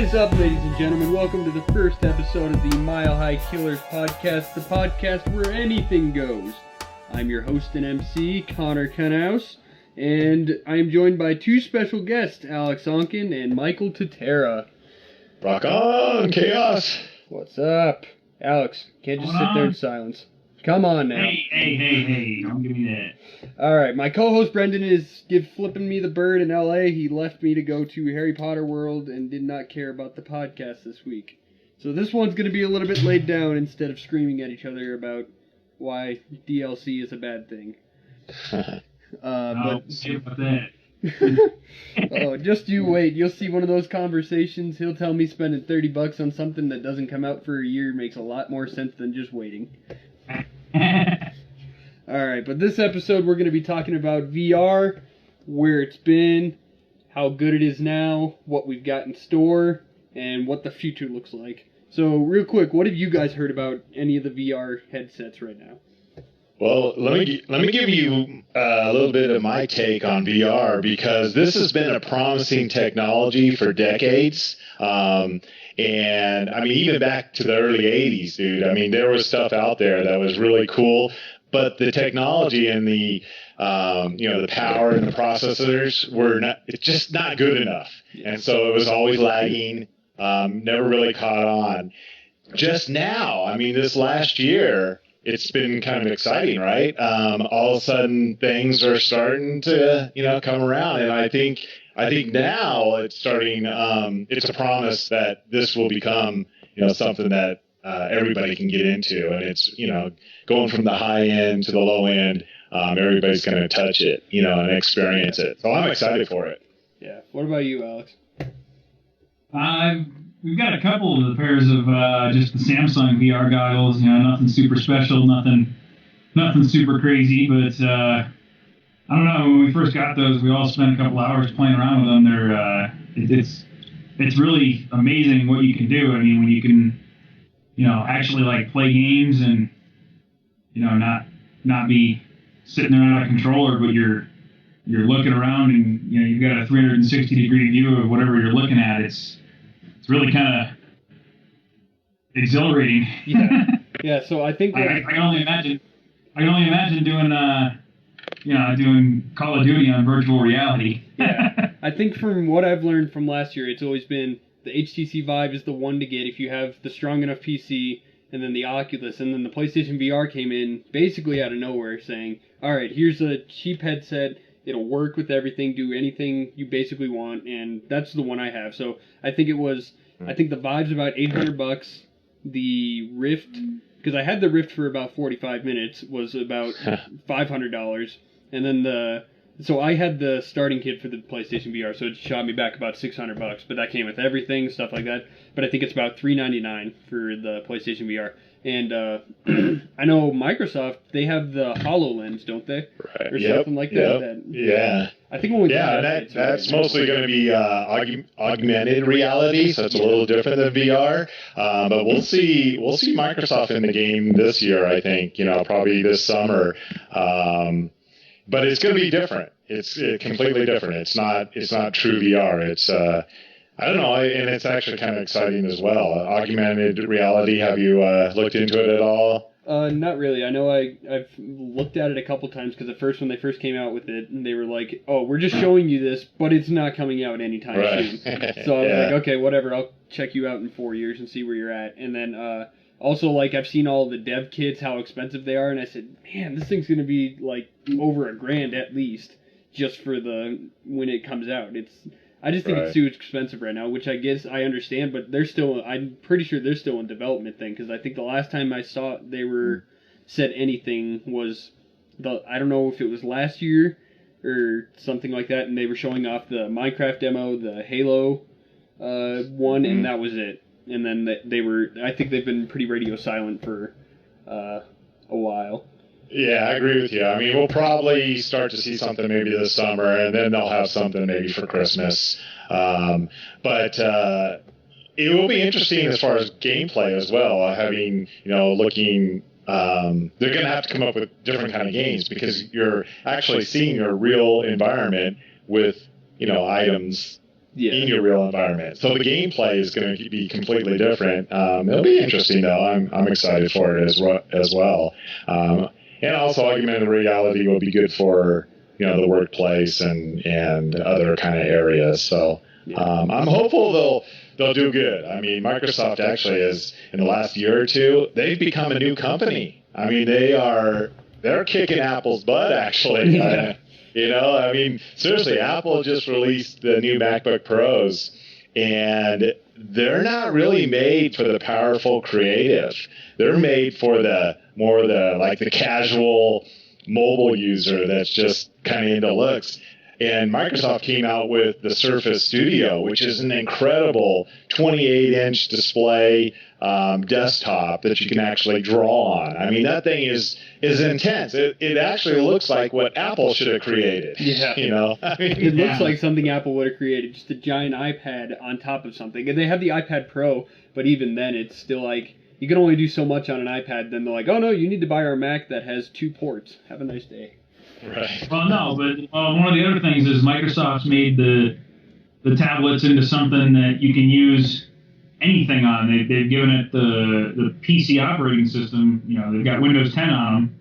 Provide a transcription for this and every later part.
is up, ladies and gentlemen? Welcome to the first episode of the Mile High Killers podcast, the podcast where anything goes. I'm your host and MC, Connor Kanous, and I am joined by two special guests, Alex Onken and Michael Tatera. Rock on, Chaos! What's up? Alex, can't just sit there in silence. Come on now. Hey, don't give me that. Alright, my co-host Brendan is flipping me the bird in LA. He left me to go to Harry Potter World and did not care about the podcast this week. So this one's going to be a little bit laid down instead of screaming at each other about why DLC is a bad thing. See about that. Oh, just you wait. You'll see one of those conversations. He'll tell me spending $30 on something that doesn't come out for a year makes a lot more sense than just waiting. Alright, but this episode we're going to be talking about VR, where it's been, how good it is now, what we've got in store, and what the future looks like. So, real quick, what have you guys heard about any of the VR headsets right now? Well, let me give you a little bit of my take on VR, because this has been a promising technology for decades. And I mean, even back to the early 80s, dude, I mean, there was stuff out there that was really cool, but the technology and the power and the processors it's just not good enough. And so it was always lagging, never really caught on. Just now, I mean, this last year, it's been kind of exciting, right? All of a sudden things are starting to, come around. And I think now it's starting, it's a promise that this will become, something that everybody can get into. And it's, going from the high end to the low end, everybody's going to touch it, and experience it. So I'm excited for it. Yeah. What about you, Alex? We've got a couple of pairs of just the Samsung VR goggles. Nothing super special, nothing super crazy. But I don't know. When we first got those, we all spent a couple hours playing around with them. It's really amazing what you can do. I mean, when you can, actually like play games and not be sitting there on a controller, but you're looking around and you've got a 360-degree view of whatever you're looking at. It's really kind of exhilarating. Yeah. So I think I can only imagine doing doing Call of Duty on virtual reality. Yeah. I think from what I've learned from last year, it's always been the HTC Vive is the one to get if you have the strong enough PC, and then the Oculus, and then the PlayStation VR came in basically out of nowhere saying, all right, here's a cheap headset. It'll work with everything, do anything you basically want, and that's the one I have. So I think the Vive's about $800. The Rift, because I had the Rift for about 45 minutes, was about $500. And then so I had the starting kit for the PlayStation VR, so it shot me back about $600. But that came with everything, stuff like that. But I think it's about $399 for the PlayStation VR. And I know Microsoft, they have the HoloLens, don't they? Right. Or something like that. Yeah. I think when we that's mostly going to be augmented reality, so it's a little different than VR. But we'll see Microsoft in the game this year, I think, probably this summer. But it's going to be different. It's completely different. It's not true VR. It's I don't know, and it's actually kind of exciting as well. Augmented reality, have you looked into it at all? Not really. I know I've looked at it a couple times, because at first when they first came out with it, they were like, oh, we're just showing you this, but it's not coming out anytime soon. So I was like, okay, whatever, I'll check you out in 4 years and see where you're at. And then also, like, I've seen all the dev kits, how expensive they are, and I said, man, this thing's going to be like over $1,000 at least, just for when it comes out. I just think it's too expensive right now, which I guess I understand, but I'm pretty sure they're still in development thing, because I think the last time I saw they said anything was I don't know if it was last year or something like that, and they were showing off the Minecraft demo, the Halo one, and that was it. And then I think they've been pretty radio silent for a while. Yeah, I agree with you. I mean, we'll probably start to see something maybe this summer, and then they'll have something maybe for Christmas. But it will be interesting as far as gameplay as well. Having, looking, they're going to have to come up with different kind of games, because you're actually seeing your real environment with, items in your real environment. So the gameplay is going to be completely different. It'll be interesting, though. I'm excited for it as well. And also, augmented reality will be good for the workplace and other kind of areas. So I'm hopeful they'll do good. I mean, Microsoft actually is, in the last year or two, they've become a new company. I mean, they're kicking Apple's butt, actually. I mean, seriously, Apple just released the new MacBook Pros, and they're not really made for the powerful creative. They're made for the casual mobile user that's just kind of into looks. And Microsoft came out with the Surface Studio, which is an incredible 28-inch display desktop that you can actually draw on. I mean, that thing is intense. It actually looks like what Apple should have created. Yeah. I mean, it looks like something Apple would have created, just a giant iPad on top of something. And they have the iPad Pro, but even then it's still like, you can only do so much on an iPad. Then they're like, oh no, you need to buy our Mac that has 2 ports. Have a nice day. Right. Well, no, but one of the other things is Microsoft's made the tablets into something that you can use anything on. They've given it the PC operating system. They've got Windows 10 on them,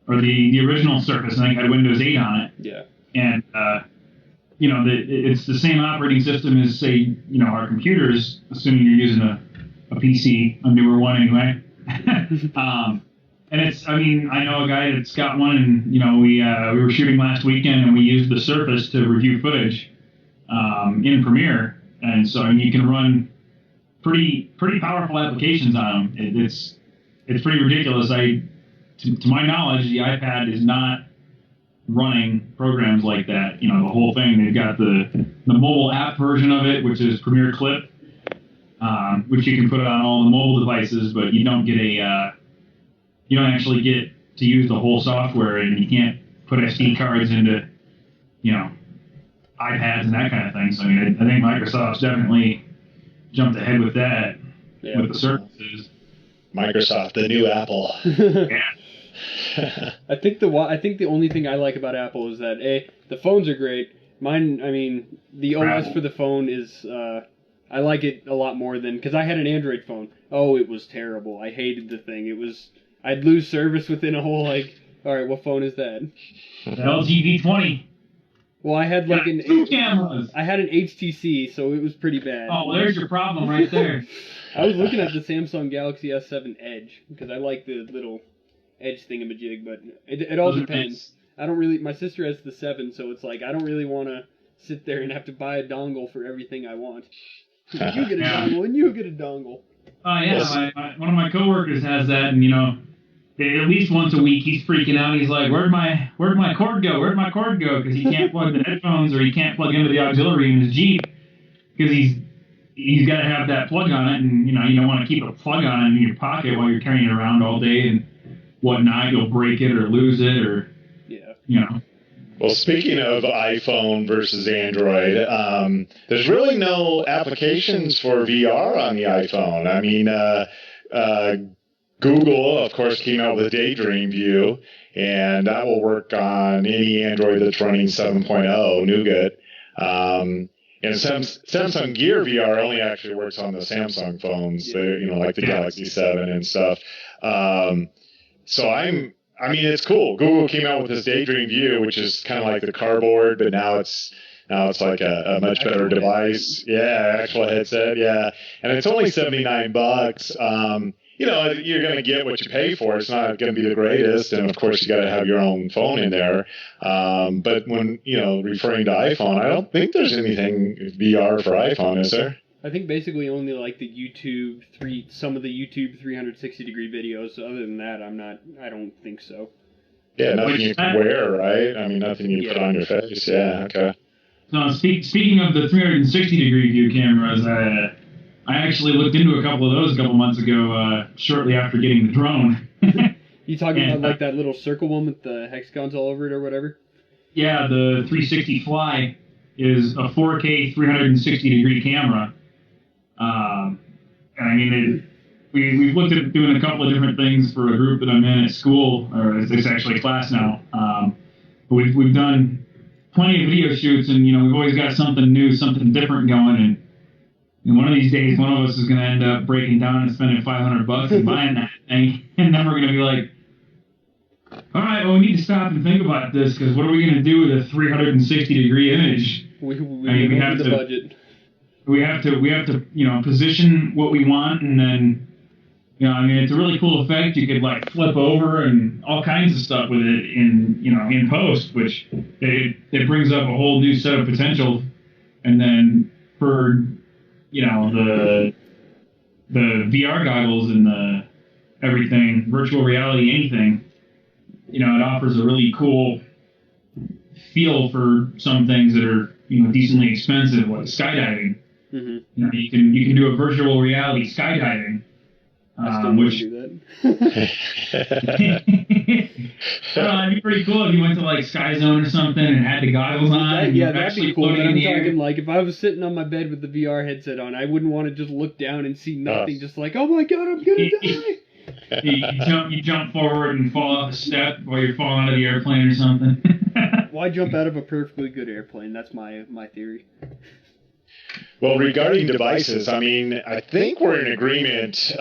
or the original Surface, I think, had Windows 8 on it. Yeah. And it's the same operating system as, say, our computers, assuming you're using a PC, a newer one anyway. And I know a guy that's got one, and we were shooting last weekend, and we used the Surface to review footage in Premiere, and so you can run pretty powerful applications on them. It's pretty ridiculous. To my knowledge, the iPad is not running programs like that. The whole thing. They've got the mobile app version of it, which is Premiere Clip, which you can put on all the mobile devices, but you don't actually get to use the whole software, and you can't put SD cards into, iPads and that kind of thing. So, I think Microsoft's definitely jumped ahead with that, with the services. Microsoft, the new Apple. Yeah. I think the only thing I like about Apple is that, the phones are great. The OS for the phone is, I like it a lot more than, because I had an Android phone. Oh, it was terrible. I hated the thing. I'd lose service within a whole, all right, what phone is that? LG V20. Well, I had two cameras. I had an HTC, so it was pretty bad. Oh, well, there's your problem right there. I was looking at the Samsung Galaxy S7 Edge, because I like the little Edge thingamajig, but it all depends. I don't really, my sister has the 7, so it's like, I don't really want to sit there and have to buy a dongle for everything I want. You get a dongle, and you get a dongle. Oh, yeah, one of my coworkers has that, and, at least once a week he's freaking out. He's like, where'd my cord go? Where'd my cord go? Because he can't plug the headphones, or he can't plug into the auxiliary in his Jeep, because he's got to have that plug on it, and, you don't want to keep a plug on it in your pocket while you're carrying it around all day and whatnot. You'll break it or lose it, or, Well, speaking of iPhone versus Android, there's really no applications for VR on the iPhone. I mean, Google, of course, came out with Daydream View, and that will work on any Android that's running 7.0 Nougat. And Samsung Gear VR only actually works on the Samsung phones, like the Galaxy 7 and stuff. It's cool. Google came out with this Daydream View, which is kind of like the cardboard, but now it's like a much better device. Yeah, actual headset. Yeah, and it's only $79. You're going to get what you pay for. It's not going to be the greatest, and of course you got to have your own phone in there. But when referring to iPhone, I don't think there's anything VR for iPhone, is there? I think basically only like some of the YouTube 360-degree videos. Other than that, I don't think so. Yeah, nothing you can wear, right? I mean, nothing you put on your face. Yeah, okay. So speaking of the 360-degree view cameras, I actually looked into a couple of those a couple months ago, shortly after getting the drone. You talking about like that little circle one with the hexagons all over it or whatever? Yeah, the 360 Fly is a 4K 360-degree camera. We've looked at doing a couple of different things for a group that I'm in at school, or it's actually a class now. But we've done plenty of video shoots, and we've always got something new, something different going, and one of these days, one of us is going to end up breaking down and spending $500 and buying that thing, and then we're going to be like, all right, well, we need to stop and think about this, because what are we going to do with a 360-degree image? We have the budget. We have to position what we want, and then, it's a really cool effect. You could like flip over and all kinds of stuff with it in post, which it brings up a whole new set of potential. And then for the VR goggles and the everything, virtual reality, anything, it offers a really cool feel for some things that are decently expensive, like skydiving. Mm-hmm. You can do a virtual reality skydiving. I still want to do that. It'd be pretty cool if you went to like Sky Zone or something and had the goggles on. That'd be cool. But I'm talking like if I was sitting on my bed with the VR headset on, I wouldn't want to just look down and see nothing. Just like, oh my god, I'm gonna die. You jump forward and fall off a step while you're falling out of the airplane or something. Why jump out of a perfectly good airplane? That's my theory. Well, regarding devices, I think we're in agreement.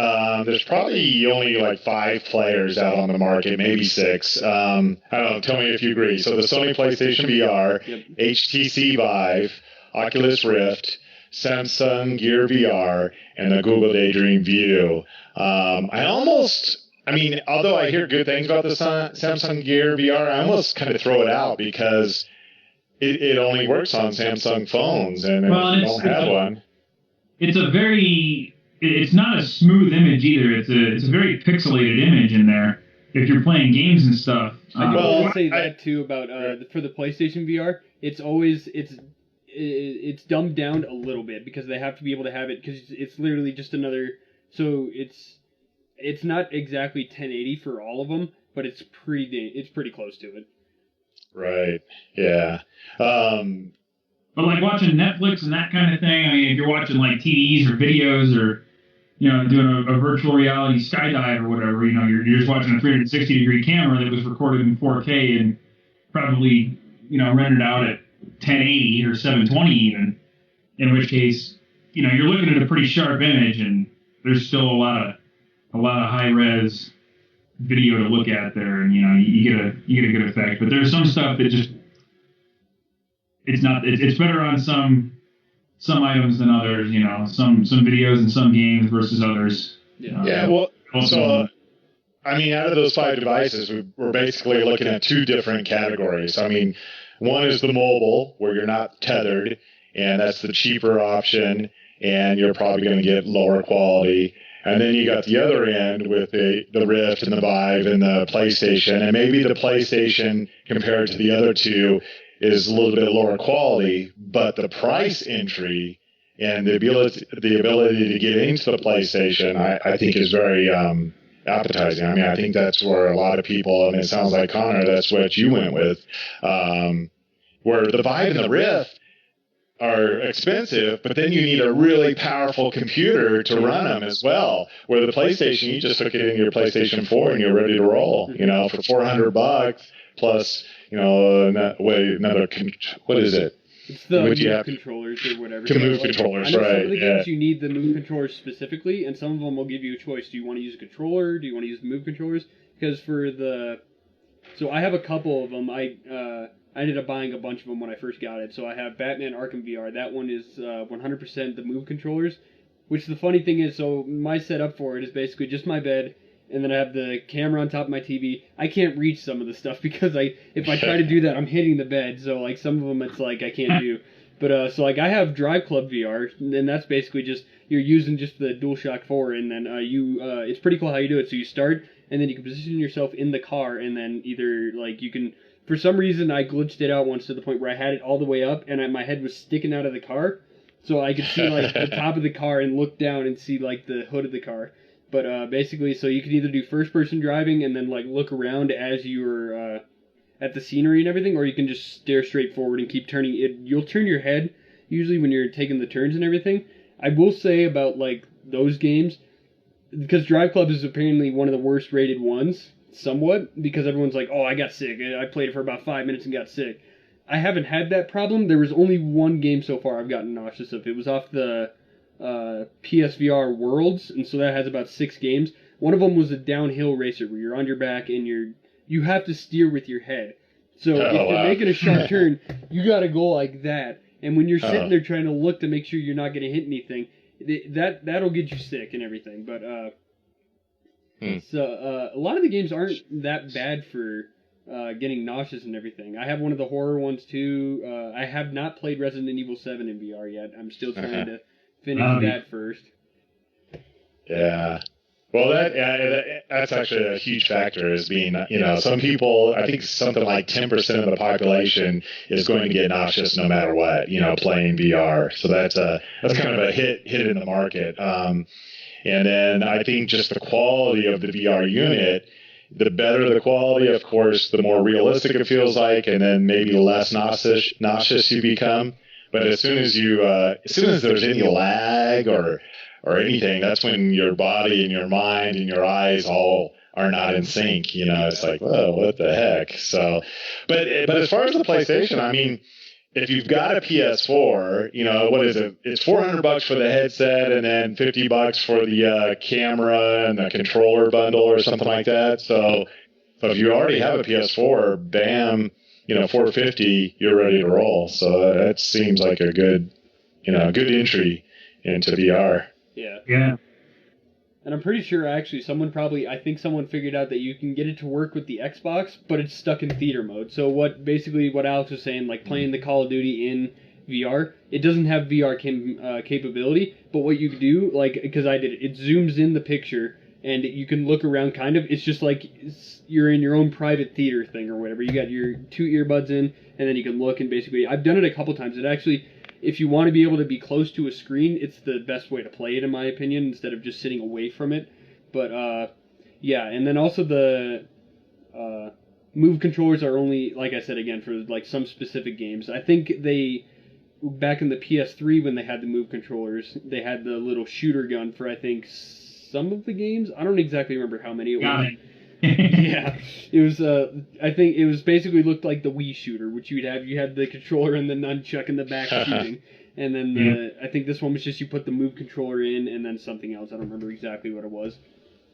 There's probably only like 5 players out on the market, maybe 6. I don't know. Tell me if you agree. So the Sony PlayStation VR, yep. HTC Vive, Oculus Rift, Samsung Gear VR, and the Google Daydream View. Although I hear good things about the Samsung Gear VR, I almost kind of throw it out because it only works on Samsung phones, and if you don't have one. It's not a smooth image either. It's a very pixelated image in there. If you're playing games and stuff. I'll say that too about for the PlayStation VR. It's dumbed down a little bit because they have to be able to have it because it's literally just another. So it's not exactly 1080 for all of them, but it's pretty close to it. Right. Yeah. But like watching Netflix and that kind of thing, if you're watching like TVs or videos or, doing a virtual reality skydive or whatever, you're just watching a 360-degree camera that was recorded in 4K and probably, rendered out at 1080 or 720 even, in which case, you're looking at a pretty sharp image and there's still a lot of high-res video to look at there, and you get a good effect. But there's some stuff that just it's better on some items than others. Some videos and some games versus others. Yeah. Well, so out of those 5 devices, we're basically looking at 2 different categories. One is the mobile, where you're not tethered, and that's the cheaper option, and you're probably going to get lower quality. And then you got the other end with the Rift and the Vive and the PlayStation. And maybe the PlayStation, compared to the other 2, is a little bit lower quality, but the price entry and the ability to get into the PlayStation, I think is very appetizing. I think that's where a lot of people, and it sounds like, Connor, that's what you went with, where the Vive and the Rift are expensive, but then you need a really powerful computer to run them as well. Where the PlayStation, you just hook it in your PlayStation 4 and you're ready to roll. For $400 plus, what is it? It's the move controllers or whatever. To move controllers, right? Some of the games you need the move controllers specifically, and some of them will give you a choice. Do you want to use a controller? Do you want to use the move controllers? Because so I have a couple of them. I ended up buying a bunch of them when I first got it. So I have Batman Arkham VR. That one is 100% the move controllers. Which the funny thing is, so my setup for it is basically just my bed, and then I have the camera on top of my TV. I can't reach some of the stuff because if I try to do that, I'm hitting the bed. So like some of them, it's like I can't do. But so like I have Drive Club VR, and that's basically just you're using just the DualShock 4, and then it's pretty cool how you do it. So you start, and then you can position yourself in the car, and then either like you can. For some reason, I glitched it out once to the point where I had it all the way up, and my head was sticking out of the car, so I could see like the top of the car and look down and see like the hood of the car. But basically, so you can either do first-person driving and then like look around as you're at the scenery and everything, or you can just stare straight forward and keep turning it. You'll turn your head usually when you're taking the turns and everything. I will say about like those games, because Drive Club is apparently one of the worst-rated ones. Somewhat, because everyone's like, oh, I got sick. I played it for about 5 minutes and got sick. I haven't had that problem. There was only one game so far I've gotten nauseous of. It was off the PSVR Worlds, and so that has about 6 games. One of them was a downhill racer where you're on your back and you have to steer with your head. So if you're making a sharp turn, you got to go like that. And when you're sitting there trying to look to make sure you're not going to hit anything, that'll get you sick and everything. But so a lot of the games aren't that bad for getting nauseous and everything. I have one of the horror ones too. I have not played Resident Evil 7 in VR yet. I'm still trying to finish that first. Yeah. Well, that's actually a huge factor, is being, some people, I think something like 10% of the population is going to get nauseous no matter what, playing VR. So that's kind of a hit in the market. And then I think just the quality of the VR unit, the better the quality, of course, the more realistic it feels like, and then maybe less nauseous you become. But as soon as there's any lag or anything, that's when your body and your mind and your eyes all are not in sync. It's like, whoa, what the heck? So, but as far as the PlayStation, I mean, if you've got a PS4, what is it? It's $400 for the headset and then $50 for the camera and the controller bundle or something like that. So if you already have a PS4, bam, $450, you're ready to roll. So that seems like a good entry into VR. Yeah. And I'm pretty sure actually I think someone figured out that you can get it to work with the Xbox, but it's stuck in theater mode. So what Alex was saying, like playing the Call of Duty in VR, it doesn't have VR capability, but what you do, like, because I did it zooms in the picture and you can look around kind of. It's just like you're in your own private theater thing or whatever. You got your 2 earbuds in, and then you can look, and basically, I've done it a couple times. It actually, if you want to be able to be close to a screen, it's the best way to play it, in my opinion, instead of just sitting away from it. But, yeah, and then also the Move controllers are only, like I said again, for like some specific games. I think back in the PS3 when they had the Move controllers, they had the little shooter gun for, I think, some of the games. I don't exactly remember how many it was. Yeah, it was. I think it was basically looked like the Wii shooter, which you had the controller and the nunchuck in the back shooting, and then I think this one was just you put the Move controller in and then something else. I don't remember exactly what it was.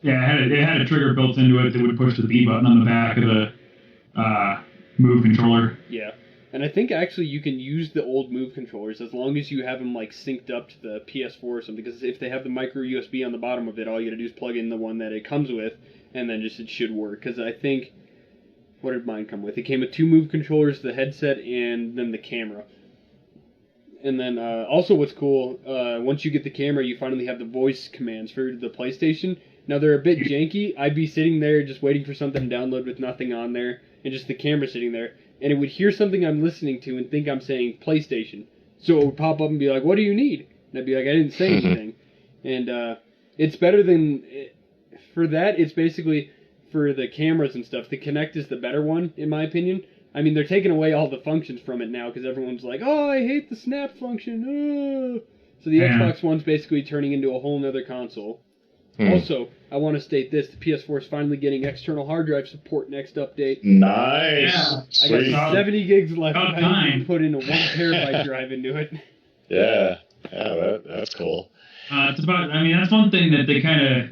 Yeah, it had a trigger built into it that would push the B button on the back of the Move controller. Yeah. And I think actually you can use the old Move controllers as long as you have them like synced up to the PS4 or something. Because if they have the micro USB on the bottom of it, all you got to do is plug in the one that it comes with, and then it should work. Because I think, what did mine come with? It came with 2 Move controllers, the headset, and then the camera. And then also what's cool, once you get the camera, you finally have the voice commands for the PlayStation. Now they're a bit janky. I'd be sitting there just waiting for something to download with nothing on there, and just the camera sitting there. And it would hear something I'm listening to and think I'm saying PlayStation. So it would pop up and be like, what do you need? And I'd be like, I didn't say anything. And it's better than... For that, it's basically, for the cameras and stuff, the Kinect is the better one, in my opinion. I mean, they're taking away all the functions from it now, because everyone's like, oh, I hate the snap function. Oh. So the Xbox One's basically turning into a whole nother console. Also, I want to state this, the PS4 is finally getting external hard drive support next update. Nice. Yeah. I got 70 gigs left, and I can put in a 1 terabyte drive into it. Yeah, that's cool. That's one thing that they kind of,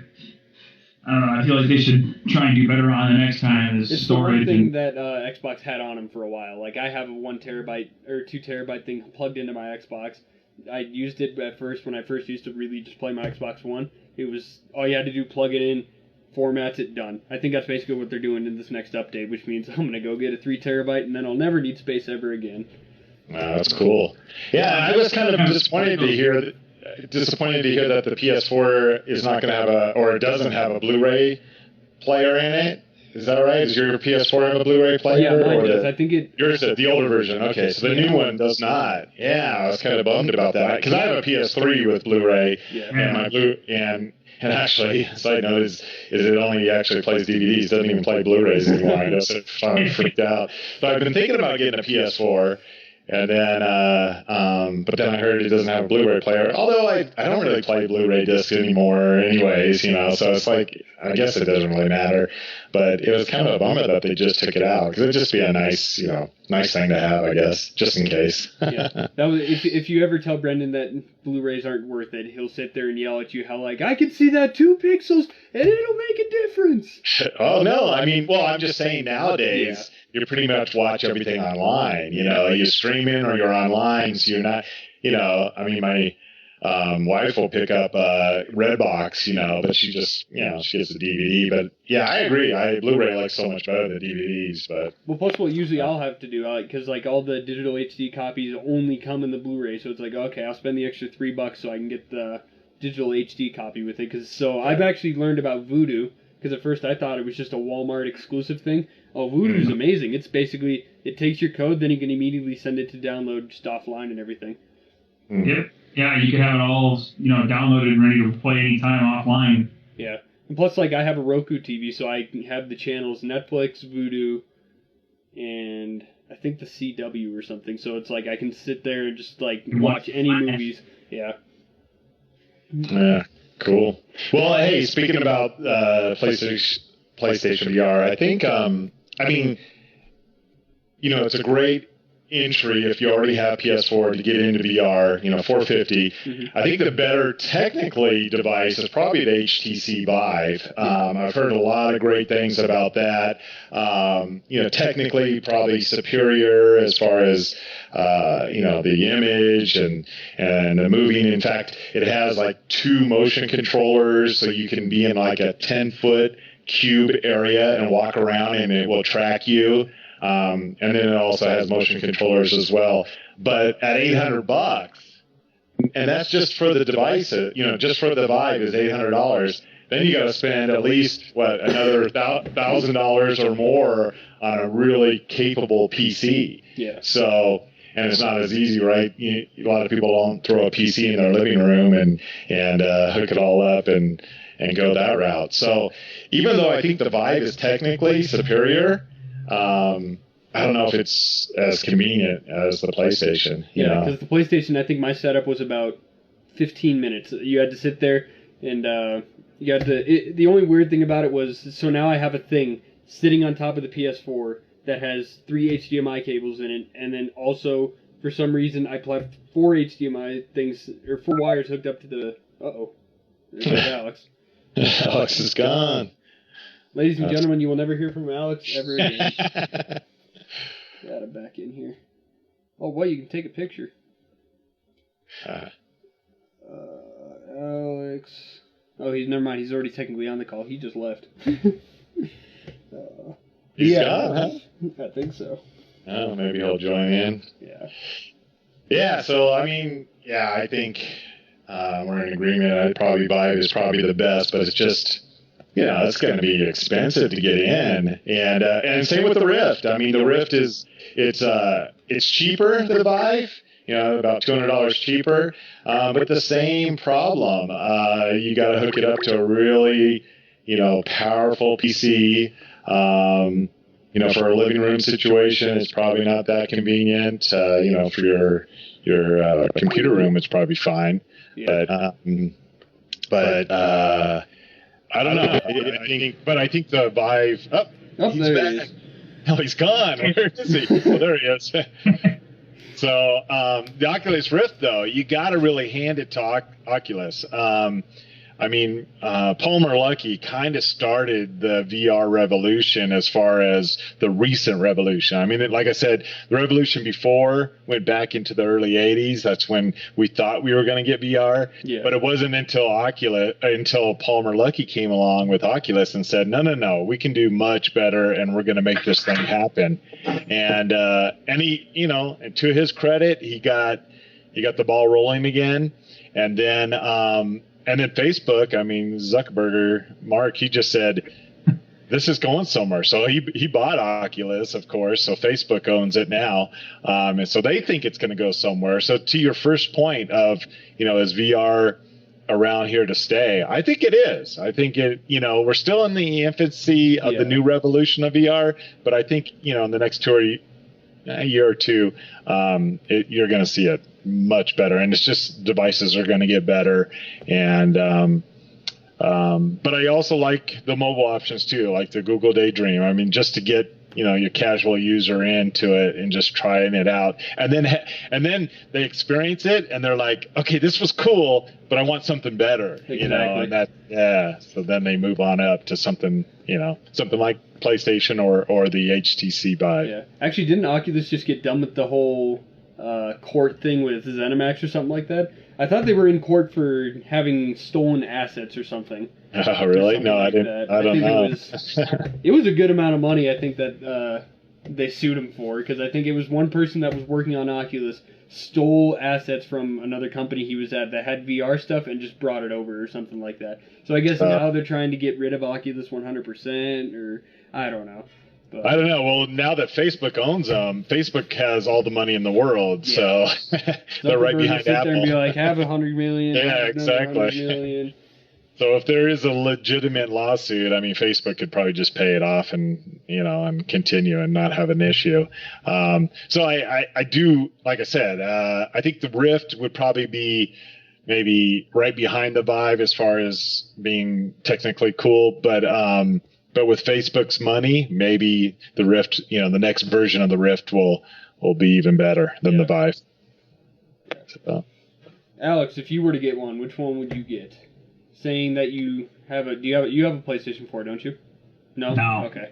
I don't know, I feel like they should try and do better on the next time is storage. It's the one thing that Xbox had on them for a while. Like, I have a 1 terabyte or 2 terabyte thing plugged into my Xbox. I used it at first when I first used to really just play my Xbox One. It was, all you had to do, plug it in, formats it, done. I think that's basically what they're doing in this next update, which means I'm going to go get a 3 terabyte and then I'll never need space ever again. Wow, that's cool. Yeah, I was kind of disappointed to hear that the PS4 is not going to have or it doesn't have a Blu-ray player in it. Is that right? Does your PS4 have a Blu-ray player? Yeah, mine does. I think it... Yours is the older version. Okay, so the new one does not. Yeah, I was kind of bummed about that. Because I have a PS3 with Blu-ray, and actually, side note is it only actually plays DVDs. It doesn't even play Blu-rays anymore. I know, so I'm freaked out. So I've been thinking about getting a PS4, And then, but then I heard it doesn't have a Blu-ray player. Although I don't really play Blu-ray discs anymore, anyways. So it's like I guess it doesn't really matter. But it was kind of a bummer that they just took it out because it'd just be a nice, nice thing to have, I guess, just in case. Yeah, that was if you ever tell Brendan that Blu-rays aren't worth it, he'll sit there and yell at you how I can see that 2 pixels and it'll make a difference. Oh no, I'm just saying nowadays. Yeah. You pretty much watch everything online. You stream in or you're online, so you're not. My wife will pick up Redbox, but she just, she gets a DVD. But yeah, I agree. Blu-ray I like so much better than DVDs. But plus, what usually I'll have to do, because all the digital HD copies only come in the Blu-ray, so it's like, okay, I'll spend the extra $3 so I can get the digital HD copy with it. I've actually learned about Vudu. Because at first I thought it was just a Walmart exclusive thing. Oh, Vudu is amazing. It's basically, it takes your code, then you can immediately send it to download just offline and everything. Yep. Yeah, you can have it all, downloaded and ready to play anytime offline. Yeah. And plus, I have a Roku TV, so I can have the channels Netflix, Vudu, and I think the CW or something. So it's I can sit there and just, watch any movies. Yeah. Yeah. Cool. Well, hey, speaking about PlayStation VR, I think, it's a great entry if you already have PS4 to get into VR, $450. Mm-hmm. I think the better technically device is probably the HTC Vive. I've heard a lot of great things about that. Technically probably superior as far as, the image and the moving. In fact, it has 2 motion controllers, so you can be in a 10-foot cube area and walk around and it will track you. And then it also has motion controllers as well. But at $800, and that's just for the device, just for the Vive is $800. Then you got to spend at least another $1,000 or more on a really capable PC. Yeah. So, and it's not as easy, right? A lot of people don't throw a PC in their living room and hook it all up and go that route. So, even though I think the Vive is technically superior, I don't know if it's as convenient as the PlayStation. Yeah, because the PlayStation, I think my setup was about 15 minutes. You had to sit there and you had to. The only weird thing about it was, so now I have a thing sitting on top of the PS4 that has 3 HDMI cables in it, and then also for some reason I left 4 HDMI things or 4 wires hooked up to the. There's Alex. Alex is gone. Ladies and gentlemen, you will never hear from Alex ever again. Got him back in here. Oh, well, you can take a picture. Alex. Oh, never mind. He's already technically on the call. He just left. He's gone, huh? I think so. Oh, maybe he'll join in. Yeah. Yeah, so, I think we're in agreement. Vive is probably the best, but it's just... it's going to be expensive to get in, and same with the Rift. The Rift it's cheaper than the Vive, about $200 cheaper, but the same problem. You got to hook it up to a really, powerful PC. For a living room situation, it's probably not that convenient. For your computer room, it's probably fine. Yeah. But I don't know. I think the Vive. He's back. No, he's gone. Where is he? Oh, there he is. So the Oculus Rift, though, you got to really hand it to Oculus. Palmer Luckey kind of started the VR revolution as far as the recent revolution. Like I said, the revolution before went back into the early 80s. That's when we thought we were going to get VR. Yeah. But it wasn't until Palmer Luckey came along with Oculus and said, no, we can do much better and we're going to make this thing happen. And he, to his credit, he got the ball rolling again. And then Facebook, Zuckerberg, Mark, he just said, this is going somewhere. So he bought Oculus, of course. So Facebook owns it now. And so they think it's going to go somewhere. So to your first point of, is VR around here to stay? I think it is. I think we're still in the infancy of the new revolution of VR. But I think, in the next 2 or a year or two, you're going to see it much better. And it's just devices are going to get better. And but I also like the mobile options too, like the Google Daydream. I mean, just to get your casual user into it and just trying it out, and then they experience it and they're like, okay, this was cool, but I want something better. And so then they move on up to something like PlayStation or the HTC Vive. Yeah, actually, didn't Oculus just get done with the whole court thing with ZeniMax or something like that? I thought they were in court for having stolen assets or something. Oh, really? No, I didn't. I don't know. It was a good amount of money, I think, that they sued him for, because I think it was one person that was working on Oculus stole assets from another company he was at that had VR stuff and just brought it over or something like that. So I guess now they're trying to get rid of Oculus 100%, or I don't know. But I don't know. Well, now that Facebook owns them, Facebook has all the money in the world, so they're right behind sit Apple. There and be like, have $100 million. Yeah, exactly. $100 million. So if there is a legitimate lawsuit, I mean, Facebook could probably just pay it off and and continue and not have an issue. So I do, like I said, I think the Rift would probably be maybe right behind the Vive as far as being technically cool, but with Facebook's money, maybe the Rift, the next version of the Rift will be even better than the Vive. So. Alex, if you were to get one, which one would you get? Saying that you have a PlayStation 4, don't you? No? No. Okay.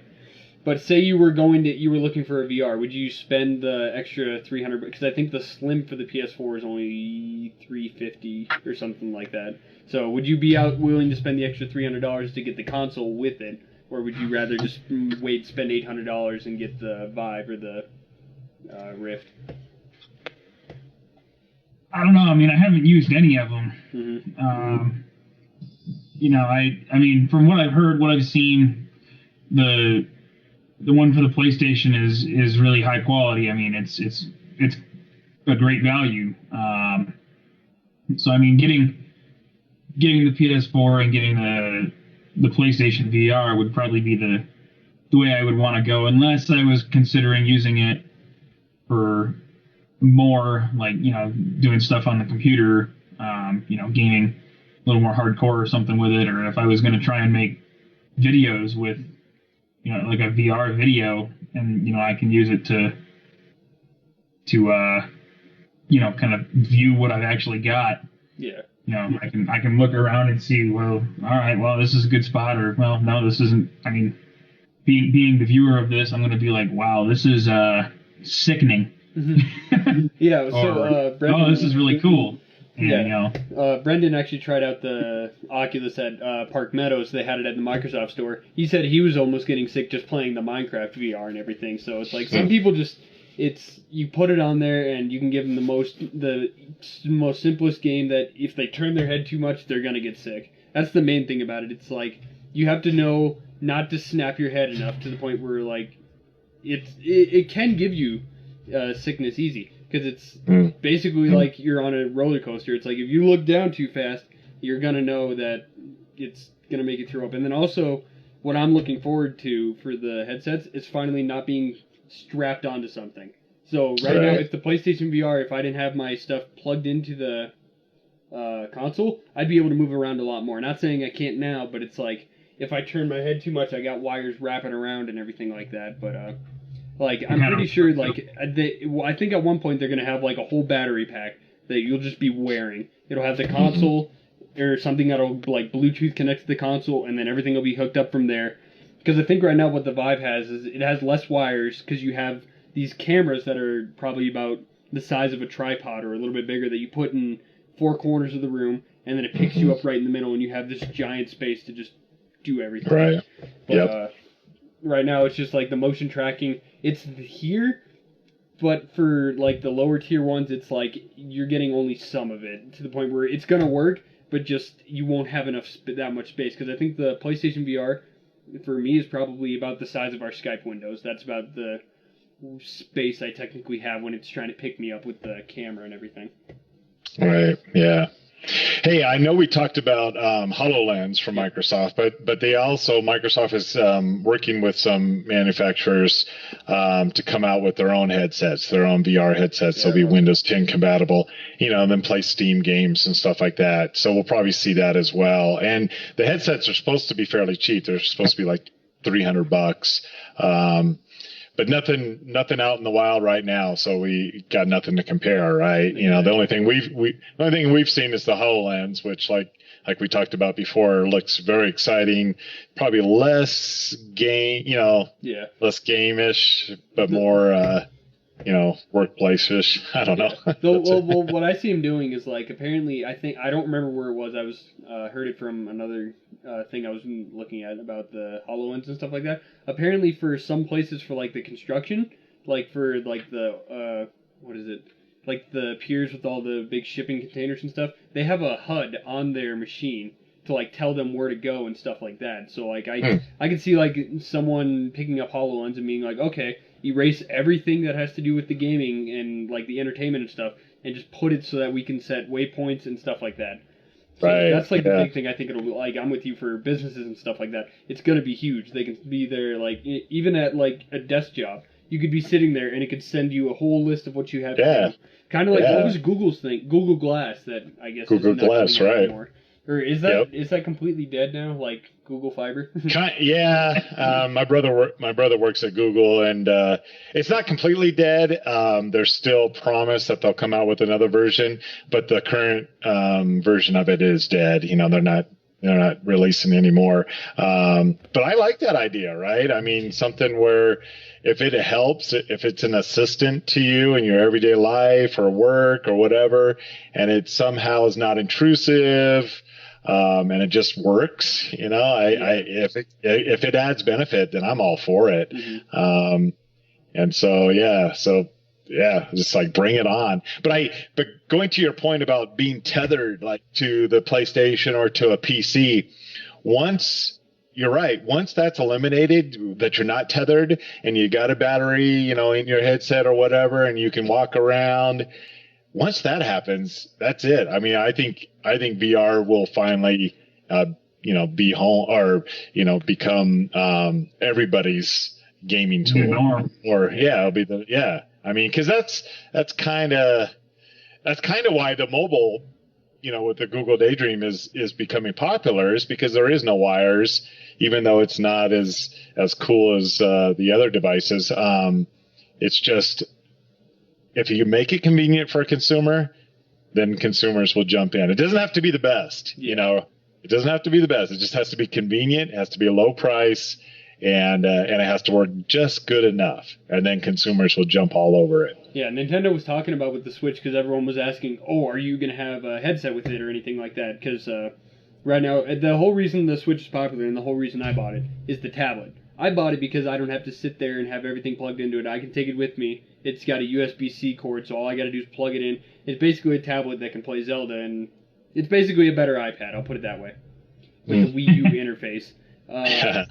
But say you were looking for a VR, would you spend the extra $300? Because I think the Slim for the PS4 is only $350 or something like that. So would you be willing to spend the extra $300 to get the console with it, or would you rather just spend $800 and get the Vive or the Rift? I don't know. I mean, I haven't used any of them. Mm-hmm. I mean, from what I've heard, what I've seen, the one for the PlayStation is really high quality. I mean, it's a great value. So I mean, getting the PS4 and getting the PlayStation VR would probably be the way I would want to go, unless I was considering using it for more, like, doing stuff on the computer, gaming a little more hardcore or something with it, or if I was going to try and make videos with, like a VR video, and, I can use it to kind of view what I've actually got. Yeah. I can look around and see, well, all right, well, this is a good spot, or, well, no, this isn't. I mean, being the viewer of this, I'm going to be like, wow, this is sickening. Mm-hmm. Yeah. So, Brendan, oh, this is really cool. And, Brendan actually tried out the Oculus at Park Meadows. They had it at the Microsoft store. He said he was almost getting sick just playing the Minecraft VR and everything. So it's like some people you put it on there and you can give them the most simplest game that if they turn their head too much, they're gonna get sick. That's the main thing about it. It's like you have to know not to snap your head enough to the point where like it can give you sickness easy. Because it's basically like you're on a roller coaster. It's like if you look down too fast, you're going to know that it's going to make you throw up. And then also, what I'm looking forward to for the headsets is finally not being strapped onto something. So right now, if the PlayStation VR, if I didn't have my stuff plugged into the console, I'd be able to move around a lot more. Not saying I can't now, but it's like if I turn my head too much, I got wires wrapping around and everything like that. But I'm pretty sure, I think at one point they're going to have, like, a whole battery pack that you'll just be wearing. It'll have the console or something that'll, like, Bluetooth connect to the console, and then everything will be hooked up from there. Because I think right now what the Vive has is it has less wires because you have these cameras that are probably about the size of a tripod or a little bit bigger that you put in four corners of the room, and then it picks you up right in the middle, and you have this giant space to just do everything. Right. But, right now it's just, like, the motion tracking. It's here, but for, like, the lower tier ones, it's like you're getting only some of it to the point where it's going to work, but just you won't have that much space. Because I think the PlayStation VR, for me, is probably about the size of our Skype windows. That's about the space I technically have when it's trying to pick me up with the camera and everything. Right, yeah. Hey, I know we talked about HoloLens from Microsoft, but Microsoft is working with some manufacturers to come out with their own headsets, their own VR headsets. They'll be Windows 10 compatible, and then play Steam games and stuff like that. So we'll probably see that as well. And the headsets are supposed to be fairly cheap. They're supposed to be like $300. But nothing out in the wild right now, so we got nothing to compare, right? The only thing we've seen is the HoloLens, which like we talked about before, looks very exciting. Probably less less game-ish, but more workplace-ish. I don't know. Well, what I see him doing is like apparently I don't remember where it was. I was heard it from another thing I was looking at about the HoloLens and stuff like that. Apparently for some places for like the construction, like for like the what is it? Like the piers with all the big shipping containers and stuff, they have a HUD on their machine to like tell them where to go and stuff like that. So like I could see like someone picking up HoloLens and being like, okay, erase everything that has to do with the gaming and like the entertainment and stuff, and just put it so that we can set waypoints and stuff like that. So that's like the big thing. I think it'll be like, I'm with you for businesses and stuff like that. It's gonna be huge. They can be there like even at like a desk job. You could be sitting there and it could send you a whole list of what you have to do. Kind of like what was Google's thing? Google Glass that I guess Google is not Glass, right? Anymore. Or is that completely dead now? Like Google Fiber? My brother works at Google, and it's not completely dead. There's still promise that they'll come out with another version, but the current version of it is dead. They're not releasing anymore. But I like that idea, right? I mean, something where if it helps, if it's an assistant to you in your everyday life or work or whatever, and it somehow is not intrusive, and it just works, if it adds benefit, then I'm all for it. Just like bring it on. But going to your point about being tethered like to the PlayStation or to a PC, you're right. Once that's eliminated, that you're not tethered and you got a battery, in your headset or whatever, and you can walk around. Once that happens, that's it. I mean, I think VR will finally, be home or, become everybody's gaming tool. It'll be I mean, because that's kind of why the mobile, with the Google Daydream is becoming popular, is because there is no wires, even though it's not as cool as the other devices. It's just, if you make it convenient for a consumer, then consumers will jump in. It doesn't have to be the best, It doesn't have to be the best. It just has to be convenient. It has to be a low price, and it has to work just good enough, and then consumers will jump all over it. Yeah, Nintendo was talking about with the Switch, because everyone was asking, are you going to have a headset with it or anything like that? Because right now, the whole reason the Switch is popular and the whole reason I bought it is the tablet. I bought it because I don't have to sit there and have everything plugged into it. I can take it with me. It's got a USB-C cord, so all I got to do is plug it in. It's basically a tablet that can play Zelda, and it's basically a better iPad, I'll put it that way, with the Wii U interface. And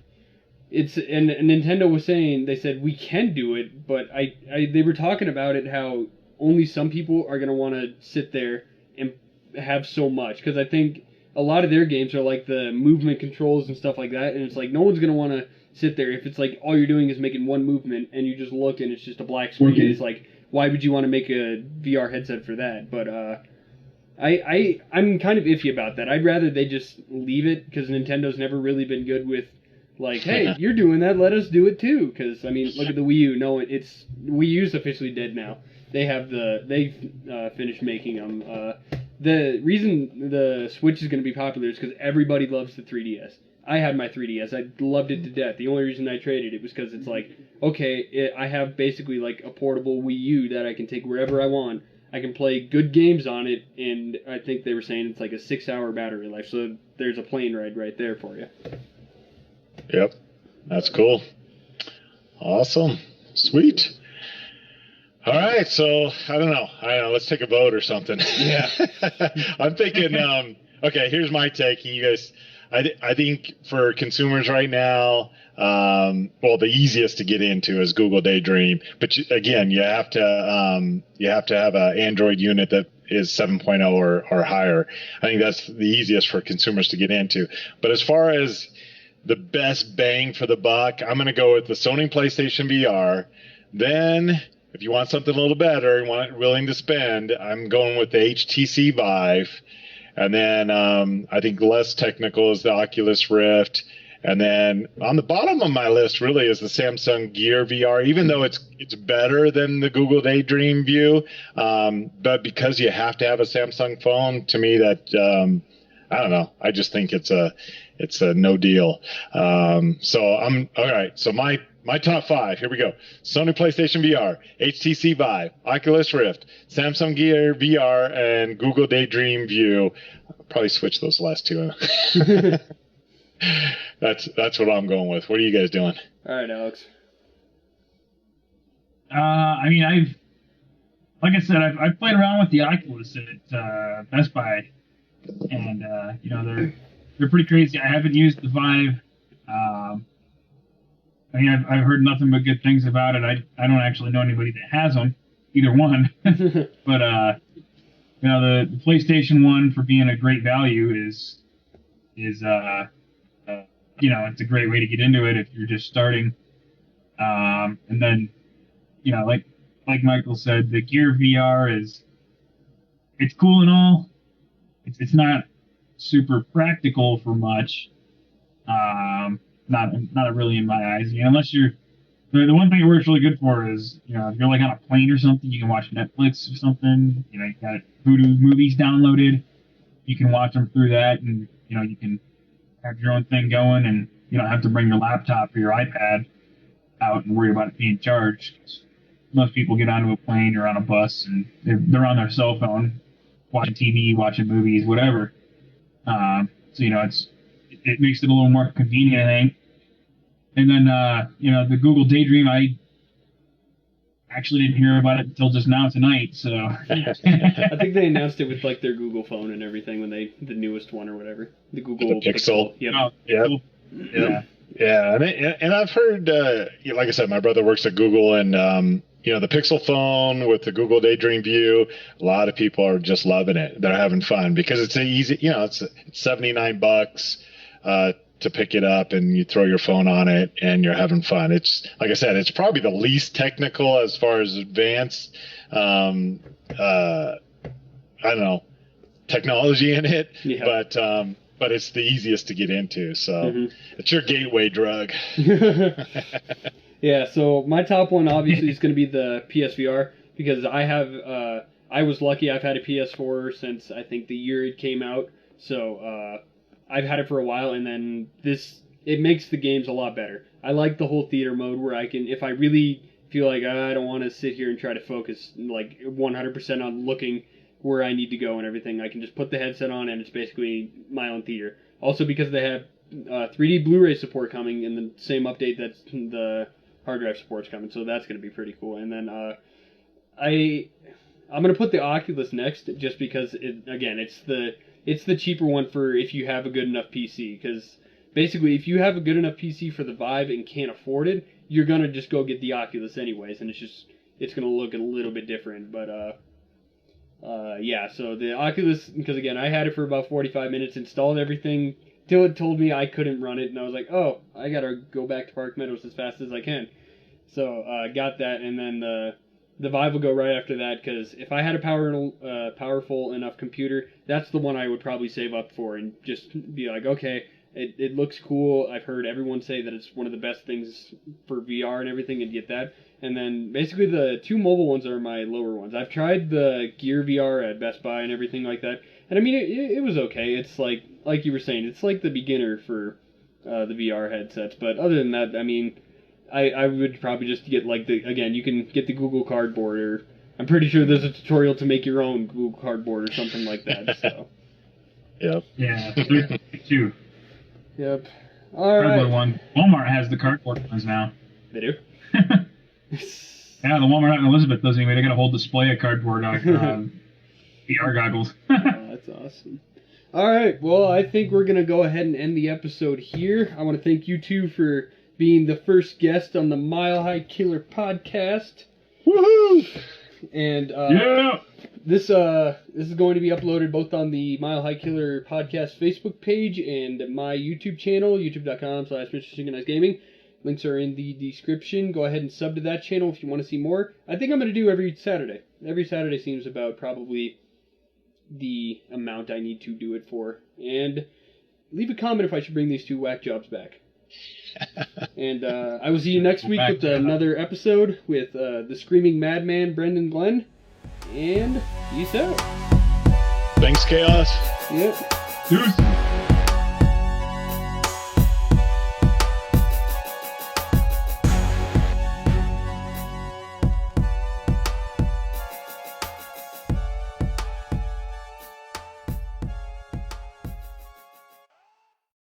Nintendo was saying, they said we can do it, but they were talking about it, how only some people are going to want to sit there and have so much, because I think a lot of their games are like the movement controls and stuff like that, and it's like no one's going to want to sit there if it's like all you're doing is making one movement and you just look and it's just a black screen. It's like, why would you want to make a VR headset for that? But I'm kind of iffy about that. I'd rather they just leave it, because Nintendo's never really been good with like, hey, you're doing that, let us do it too. Because I mean, look at the Wii U. No, it's Wii U's officially dead now. They've finished making them. The reason the Switch is going to be popular is because everybody loves the 3DS. I had my 3DS. I loved it to death. The only reason I traded it was because it's like, okay, I have basically like a portable Wii U that I can take wherever I want. I can play good games on it, and I think they were saying it's like a 6-hour battery life. So there's a plane ride right there for you. Yep. That's cool. Awesome. Sweet. All right. So, I don't know. Let's take a vote or something. Yeah. I'm thinking, okay, here's my take. You guys... I think for consumers right now, the easiest to get into is Google Daydream. But again, you have to have an Android unit is 7.0 or higher. I think that's the easiest for consumers to get into. But as far as the best bang for the buck, I'm going to go with the Sony PlayStation VR. Then, if you want something a little better, willing to spend, I'm going with the HTC Vive. And then I think less technical is the Oculus Rift. And then on the bottom of my list really is the Samsung Gear VR, even though it's better than the Google Daydream View. But because you have to have a Samsung phone, to me that I don't know. I just think it's a no deal. So I'm all right. So my top 5, here we go. Sony PlayStation VR, HTC Vive, Oculus Rift, Samsung Gear VR, and Google Daydream View. I'll probably switch those last two. That's what I'm going with. What are you guys doing? All right, Alex. I mean, I've played around with the Oculus at Best Buy, and they're pretty crazy. I haven't used the Vive. I mean, I've heard nothing but good things about it. I don't actually know anybody that has them, either one. But the PlayStation 1, for being a great value, is it's a great way to get into it if you're just starting. And then, like Michael said, the Gear VR it's cool and all. It's not super practical for much. Not really in my eyes. Unless you're the one thing it works really good for is if you're like on a plane or something, you can watch Netflix or something. You got Voodoo movies downloaded. You can watch them through that, and you can have your own thing going, and you don't have to bring your laptop or your iPad out and worry about it being charged. Most people get onto a plane or on a bus and they're on their cell phone, watching TV, watching movies, whatever. It makes it a little more convenient, I think. And then the Google Daydream, I actually didn't hear about it until just now tonight. So I think they announced it with like their Google phone and everything when the newest one or whatever, the Google Pixel. Yep. Oh, Yeah. Yeah, and I've heard, like I said, my brother works at Google, and the Pixel phone with the Google Daydream View, a lot of people are just loving it. They're having fun because it's easy, it's $79 to pick it up, and you throw your phone on it, and you're having fun. It's like I said, it's probably the least technical as far as advanced, I don't know, technology in it, but it's the easiest to get into, so it's your gateway drug. Yeah, so my top one obviously is going to be the PSVR because I was lucky. I've had a PS4 since I think the year it came out, so I've had it for a while, and then it makes the games a lot better. I like the whole theater mode where I can, if I really feel like I don't want to sit here and try to focus like 100% on looking where I need to go and everything, I can just put the headset on and it's basically my own theater. Also because they have 3D Blu-ray support coming in the same update that the hard drive support's coming, so that's going to be pretty cool. And then I'm going to put the Oculus next just because it's the cheaper one for if you have a good enough PC, because basically if you have a good enough PC for the Vive and can't afford it, you're going to just go get the Oculus anyways, and it's going to look a little bit different, but so the Oculus, because again, I had it for about 45 minutes, installed everything, till it told me I couldn't run it, and I was like, oh, I gotta go back to Park Meadows as fast as I can. So I got that, and then the Vive will go right after that, because if I had a powerful enough computer, that's the one I would probably save up for, and just be like, okay, it looks cool, I've heard everyone say that it's one of the best things for VR and everything, and get that. And then basically the two mobile ones are my lower ones. I've tried the Gear VR at Best Buy and everything like that. And I mean, it was okay. It's like you were saying, it's like the beginner for the VR headsets. But other than that, I mean, I would probably just get you can get the Google Cardboard, or I'm pretty sure there's a tutorial to make your own Google Cardboard or something like that. So. Yep. Yeah, too. Yep. All right. One. Walmart has the cardboard ones now. They do? Yeah, the Walmart out in Elizabeth does anyway. They got a whole display of cardboard VR goggles. Oh, that's awesome. All right, well, I think we're going to go ahead and end the episode here. I want to thank you two for being the first guest on the Mile High Killer podcast. Woohoo! And this is going to be uploaded both on the Mile High Killer podcast Facebook page and my YouTube channel, youtube.com/MrSynchronizedGaming. Links are in the description. Go ahead and sub to that channel if you want to see more. I think I'm going to do every Saturday. Every Saturday seems about probably the amount I need to do it for. And leave a comment if I should bring these 2 whack jobs back. And I will see you next week with another episode with the Screaming Madman, Brendan Glenn. And peace out. Thanks, Chaos. Yep. Deuce.